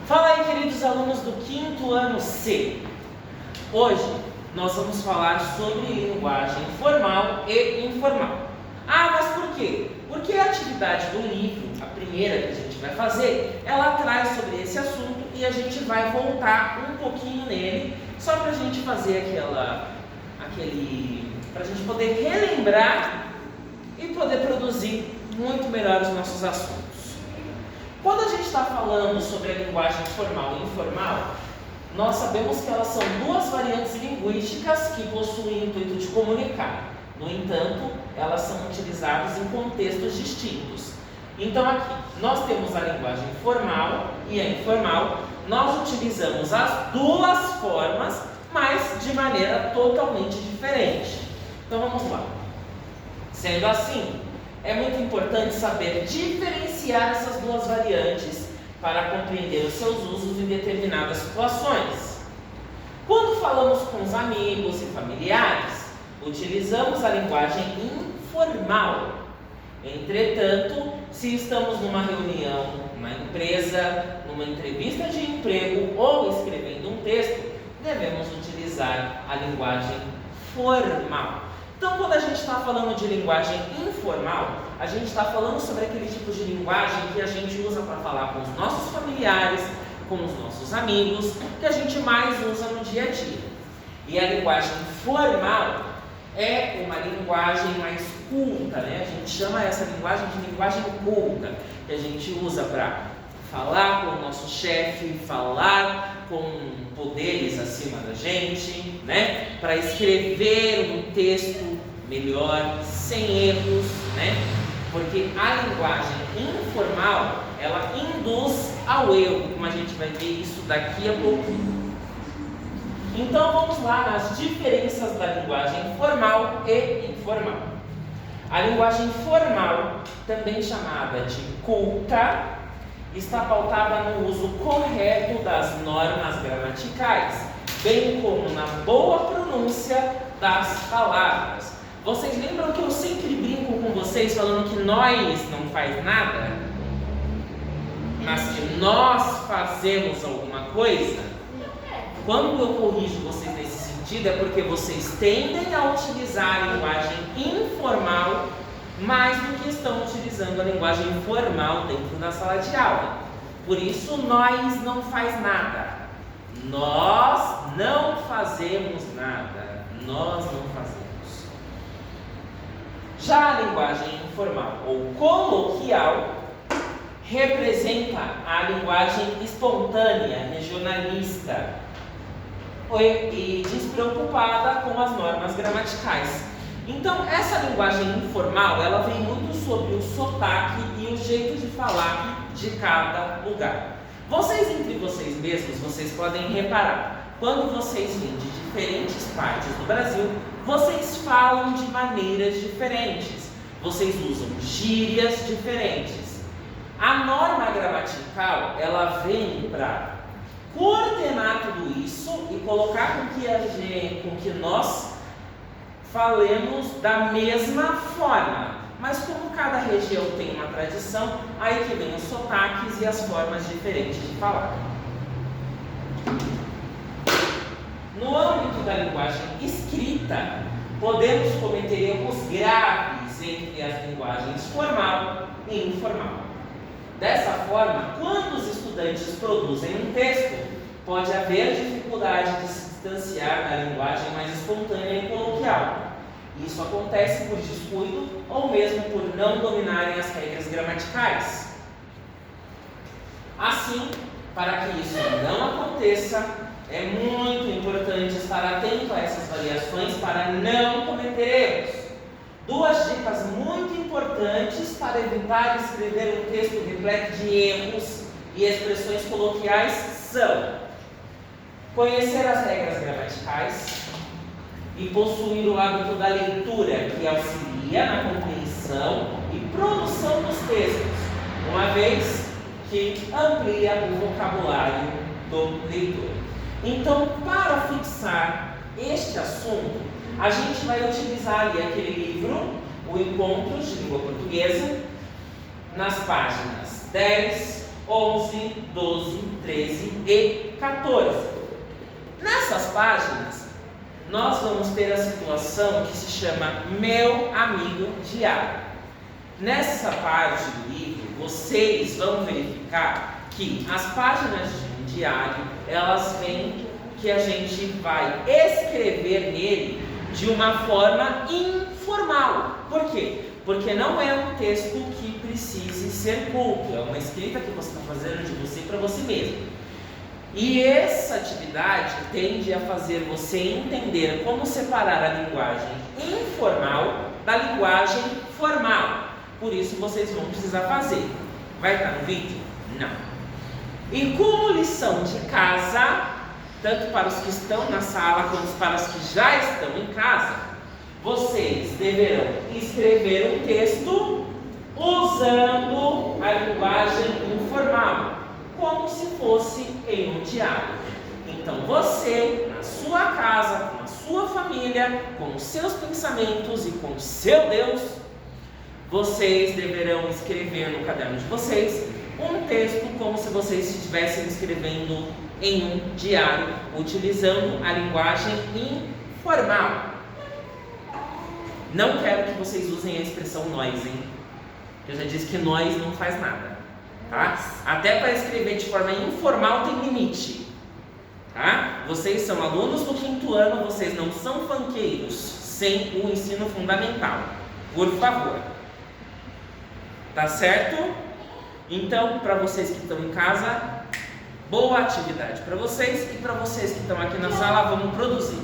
Fala aí, queridos alunos do 5º ano C. Hoje nós vamos falar sobre linguagem formal e informal. Ah, mas por quê? Porque a atividade do livro, a primeira que a gente vai fazer, ela traz sobre esse assunto e a gente vai voltar um pouquinho nele, só para a gente fazer para a gente poder relembrar e poder produzir muito melhor os nossos assuntos. Quando a gente está falando sobre a linguagem formal e informal, nós sabemos que elas são duas variantes linguísticas que possuem o intuito de comunicar. No entanto, elas são utilizadas em contextos distintos. Então aqui, nós temos a linguagem formal e a informal. Nós utilizamos as duas formas, mas de maneira totalmente diferente. Então vamos lá. Sendo assim, é muito importante saber diferenciar essas duas variantes para compreender os seus usos em determinadas situações. Quando falamos com os amigos e familiares, utilizamos a linguagem informal. Entretanto, se estamos numa reunião, numa empresa, numa entrevista de emprego ou escrevendo um texto, devemos utilizar a linguagem formal. Então, quando a gente está falando de linguagem informal, a gente está falando sobre aquele tipo de linguagem que a gente usa para falar com os nossos familiares, com os nossos amigos, que a gente mais usa no dia a dia. E a linguagem formal é uma linguagem mais culta, né? A gente chama essa linguagem de linguagem culta, que a gente usa para falar com o nosso chefe, falar com poderes acima da gente, né? Para escrever um texto melhor, sem erros, né? Porque a linguagem informal, ela induz ao erro, como a gente vai ver isso daqui a pouquinho. Então vamos lá nas diferenças da linguagem formal e informal. A linguagem formal, também chamada de culta, está pautada no uso correto das normas gramaticais, bem como na boa pronúncia das palavras. Vocês lembram que eu sempre brinco com vocês falando que nós não faz nada, mas que nós fazemos alguma coisa? Quando eu corrijo vocês nesse sentido, é porque vocês tendem a utilizar a linguagem informal mais do que estão utilizando a linguagem formal dentro da sala de aula. Por isso, nós não faz nada. Nós não fazemos nada. Nós não fazemos. Já a linguagem informal ou coloquial representa a linguagem espontânea, regionalista e despreocupada com as normas gramaticais. Então, essa linguagem informal, ela vem muito sobre o sotaque e o jeito de falar de cada lugar. Vocês, entre vocês mesmos, vocês podem reparar, quando vocês vêm de diferentes partes do Brasil, vocês falam de maneiras diferentes, vocês usam gírias diferentes. A norma gramatical, ela vem para coordenar tudo isso e colocar com que nós falemos da mesma forma. Mas como cada região tem uma tradição, aí que vem os sotaques e as formas diferentes de falar. No âmbito da linguagem escrita, podemos cometer erros graves entre as linguagens formal e informal. Dessa forma, quando os estudantes produzem um texto, pode haver dificuldade de se distanciar da linguagem mais espontânea e coloquial. Isso acontece por descuido ou mesmo por não dominarem as regras gramaticais. Assim, para que isso não aconteça, é muito importante estar atento a essas variações para não cometer erros. Duas dicas muito importantes para evitar escrever um texto repleto de erros e expressões coloquiais são: conhecer as regras gramaticais e possuir o hábito da leitura, que auxilia na compreensão e produção dos textos, uma vez que amplia o vocabulário do leitor. Então, para fixar este assunto, a gente vai utilizar ali aquele livro, O Encontros de Língua Portuguesa, nas páginas 10, 11, 12, 13 e 14. Nessas páginas, nós vamos ter a situação que se chama Meu Amigo Diário. Nessa parte do livro, vocês vão verificar que as páginas de um diário, elas vêm que a gente vai escrever nele de uma forma informal. Por quê? Porque não é um texto que precise ser culto, é uma escrita que você está fazendo de você para você mesmo. E essa atividade tende a fazer você entender como separar a linguagem informal da linguagem formal. Por isso vocês vão precisar fazer. Vai estar no vídeo? Não. E como lição de casa, tanto para os que estão na sala quanto para os que já estão em casa, vocês deverão escrever um texto usando a linguagem informal, como se fosse em um diário. Então você, na sua casa, com a sua família, com os seus pensamentos e com o seu Deus, vocês deverão escrever no caderno de vocês um texto como se vocês estivessem escrevendo em um diário, utilizando a linguagem informal. Não quero que vocês usem a expressão nós, hein? Eu já disse que nós não faz nada, tá? Até para escrever de forma informal tem limite, tá? Vocês são alunos do 5º ano, vocês não são funkeiros sem o ensino fundamental, por favor. Tá certo? Então, para vocês que estão em casa, boa atividade para vocês, e para vocês que estão aqui na sala, vamos produzir.